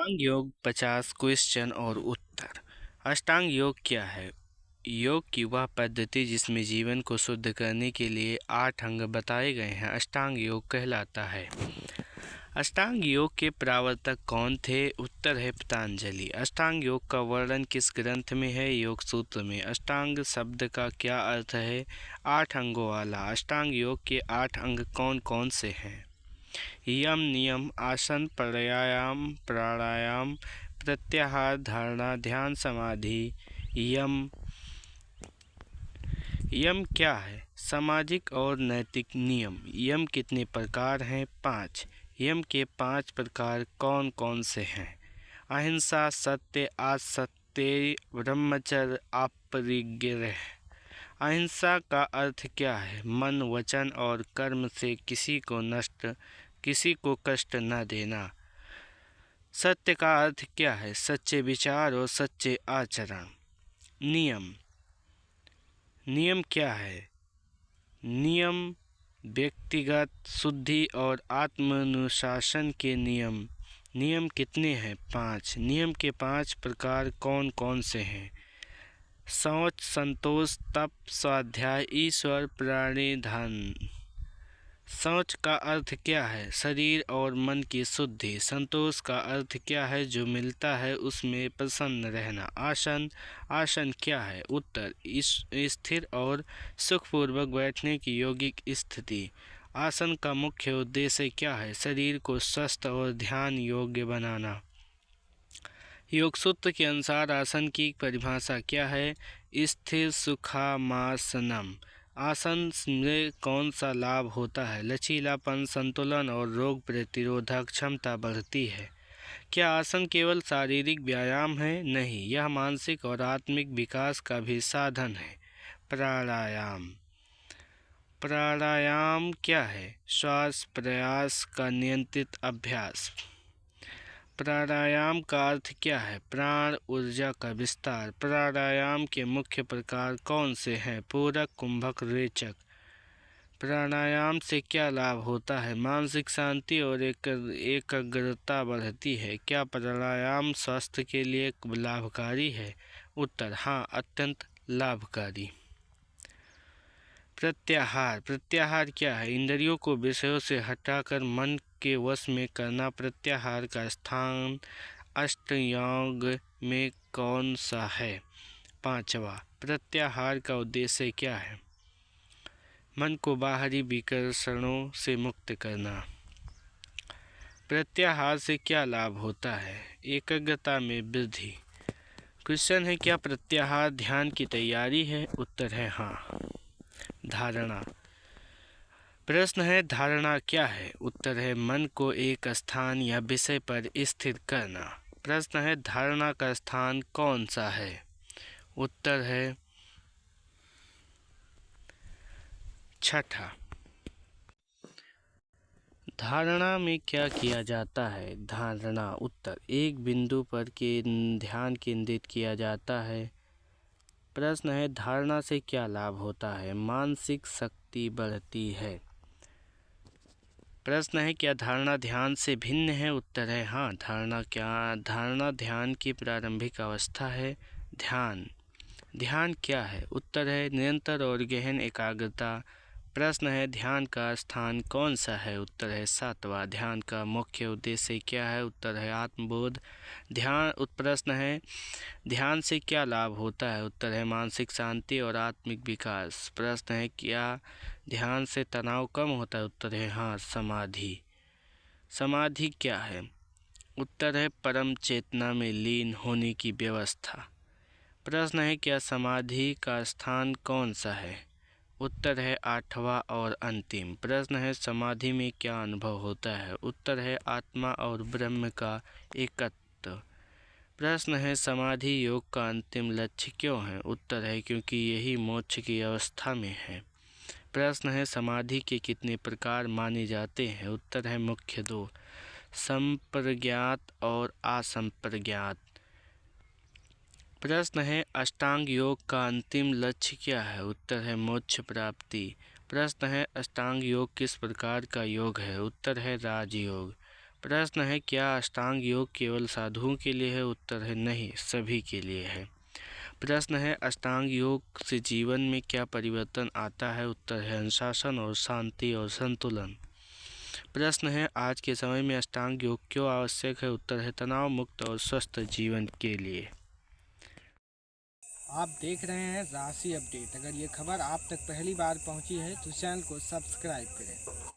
अष्टांग योग 50 क्वेश्चन और उत्तर। अष्टांग योग क्या है? योग की वह पद्धति जिसमें जीवन को शुद्ध करने के लिए 8 अंग बताए गए हैं, अष्टांग योग कहलाता है। अष्टांग योग के प्रवर्तक कौन थे? उत्तर है पतंजलि। अष्टांग योग का वर्णन किस ग्रंथ में है? योग सूत्र में। अष्टांग शब्द का क्या अर्थ है? 8 अंगों वाला। अष्टांग योग के 8 अंग कौन कौन से हैं? यम, नियम, आसन, प्राणायाम, प्रत्याहार, धारणा, ध्यान, समाधि। यम क्या है? सामाजिक और नैतिक नियम। यम कितने प्रकार हैं? 5। यम के 5 प्रकार कौन कौन से हैं? अहिंसा, सत्य, असत्य, ब्रह्मचर्य, अपरिग्रह। अहिंसा का अर्थ क्या है? मन, वचन और कर्म से किसी को कष्ट न देना। सत्य का अर्थ क्या है? सच्चे विचार और सच्चे आचरण। नियम क्या है? नियम व्यक्तिगत शुद्धि और आत्मानुशासन के नियम। नियम कितने हैं? 5। नियम के 5 प्रकार कौन कौन से हैं? शौच, संतोष, तप, स्वाध्याय, ईश्वर, प्रणिधान। शौच का अर्थ क्या है? शरीर और मन की शुद्धि। संतोष का अर्थ क्या है? जो मिलता है उसमें प्रसन्न रहना। आसन क्या है? उत्तर स्थिर और सुखपूर्वक बैठने की योगिक स्थिति। आसन का मुख्य उद्देश्य क्या है? शरीर को स्वस्थ और ध्यान योग्य बनाना। योग सूत्र के अनुसार आसन की परिभाषा क्या है? स्थिर सुखामासनम। आसन में कौन सा लाभ होता है? लचीलापन, संतुलन और रोग प्रतिरोधक क्षमता बढ़ती है। क्या आसन केवल शारीरिक व्यायाम है? नहीं, यह मानसिक और आत्मिक विकास का भी साधन है। प्राणायाम क्या है? श्वास प्रयास का नियंत्रित अभ्यास। प्राणायाम का अर्थ क्या है? प्राण ऊर्जा का विस्तार। प्राणायाम के मुख्य प्रकार कौन से हैं? पूरक, कुंभक, रेचक। प्राणायाम से क्या लाभ होता है? मानसिक शांति और एकाग्रता बढ़ती है। क्या प्राणायाम स्वास्थ्य के लिए लाभकारी है? उत्तर हाँ, अत्यंत लाभकारी। प्रत्याहार क्या है? इंद्रियों को विषयों से हटाकर मन के वश में करना। प्रत्याहार का स्थान अष्टांग में कौन सा है? 5वां। प्रत्याहार का उद्देश्य क्या है? मन को बाहरी विकर्षणों से मुक्त करना। प्रत्याहार से क्या लाभ होता है? एकाग्रता में वृद्धि। क्वेश्चन है, क्या प्रत्याहार ध्यान की तैयारी है? उत्तर है हाँ। धारणा। प्रश्न है, धारणा क्या है? उत्तर है मन को एक स्थान या विषय पर स्थिर करना। प्रश्न है, धारणा का स्थान कौन सा है? उत्तर है 6ठा। धारणा में क्या किया जाता है? धारणा उत्तर एक बिंदु पर ध्यान केंद्रित किया जाता है। प्रश्न है, धारणा से क्या लाभ होता है? मानसिक शक्ति बढ़ती है। प्रश्न है, क्या धारणा ध्यान से भिन्न है? उत्तर है हाँ। धारणा ध्यान की प्रारंभिक अवस्था है। ध्यान क्या है? उत्तर है निरंतर और गहन एकाग्रता। प्रश्न है, ध्यान का स्थान कौन सा है? उत्तर है 7वां। ध्यान का मुख्य उद्देश्य क्या है? उत्तर है आत्मबोध। प्रश्न है, ध्यान से क्या लाभ होता है? उत्तर है मानसिक शांति और आत्मिक विकास। प्रश्न है, क्या ध्यान से तनाव कम होता है? उत्तर है हाँ। समाधि क्या है? उत्तर है परम चेतना में लीन होने की व्यवस्था। प्रश्न है, क्या समाधि का स्थान कौन सा है? उत्तर है 8वां और अंतिम। प्रश्न है, समाधि में क्या अनुभव होता है? उत्तर है आत्मा और ब्रह्म का एकत्व। प्रश्न है, समाधि योग का अंतिम लक्ष्य क्यों है? उत्तर है क्योंकि यही मोक्ष की अवस्था में है। प्रश्न है, समाधि के कितने प्रकार माने जाते हैं? उत्तर है मुख्य 2, संप्रज्ञात और असंप्रज्ञात। प्रश्न है, अष्टांग योग का अंतिम लक्ष्य क्या है? उत्तर है मोक्ष प्राप्ति। प्रश्न है, अष्टांग योग किस प्रकार का योग है? उत्तर है राजयोग। प्रश्न है, क्या अष्टांग योग केवल साधुओं के लिए है? उत्तर है नहीं, सभी के लिए है। प्रश्न है, अष्टांग योग से जीवन में क्या परिवर्तन आता है? उत्तर है अनुशासन और शांति और संतुलन। प्रश्न है, आज के समय में अष्टांग योग क्यों आवश्यक है? उत्तर है तनाव मुक्त और स्वस्थ जीवन के लिए। आप देख रहे हैं राशि अपडेट। अगर ये खबर आप तक पहली बार पहुंची है तो चैनल को सब्सक्राइब करें।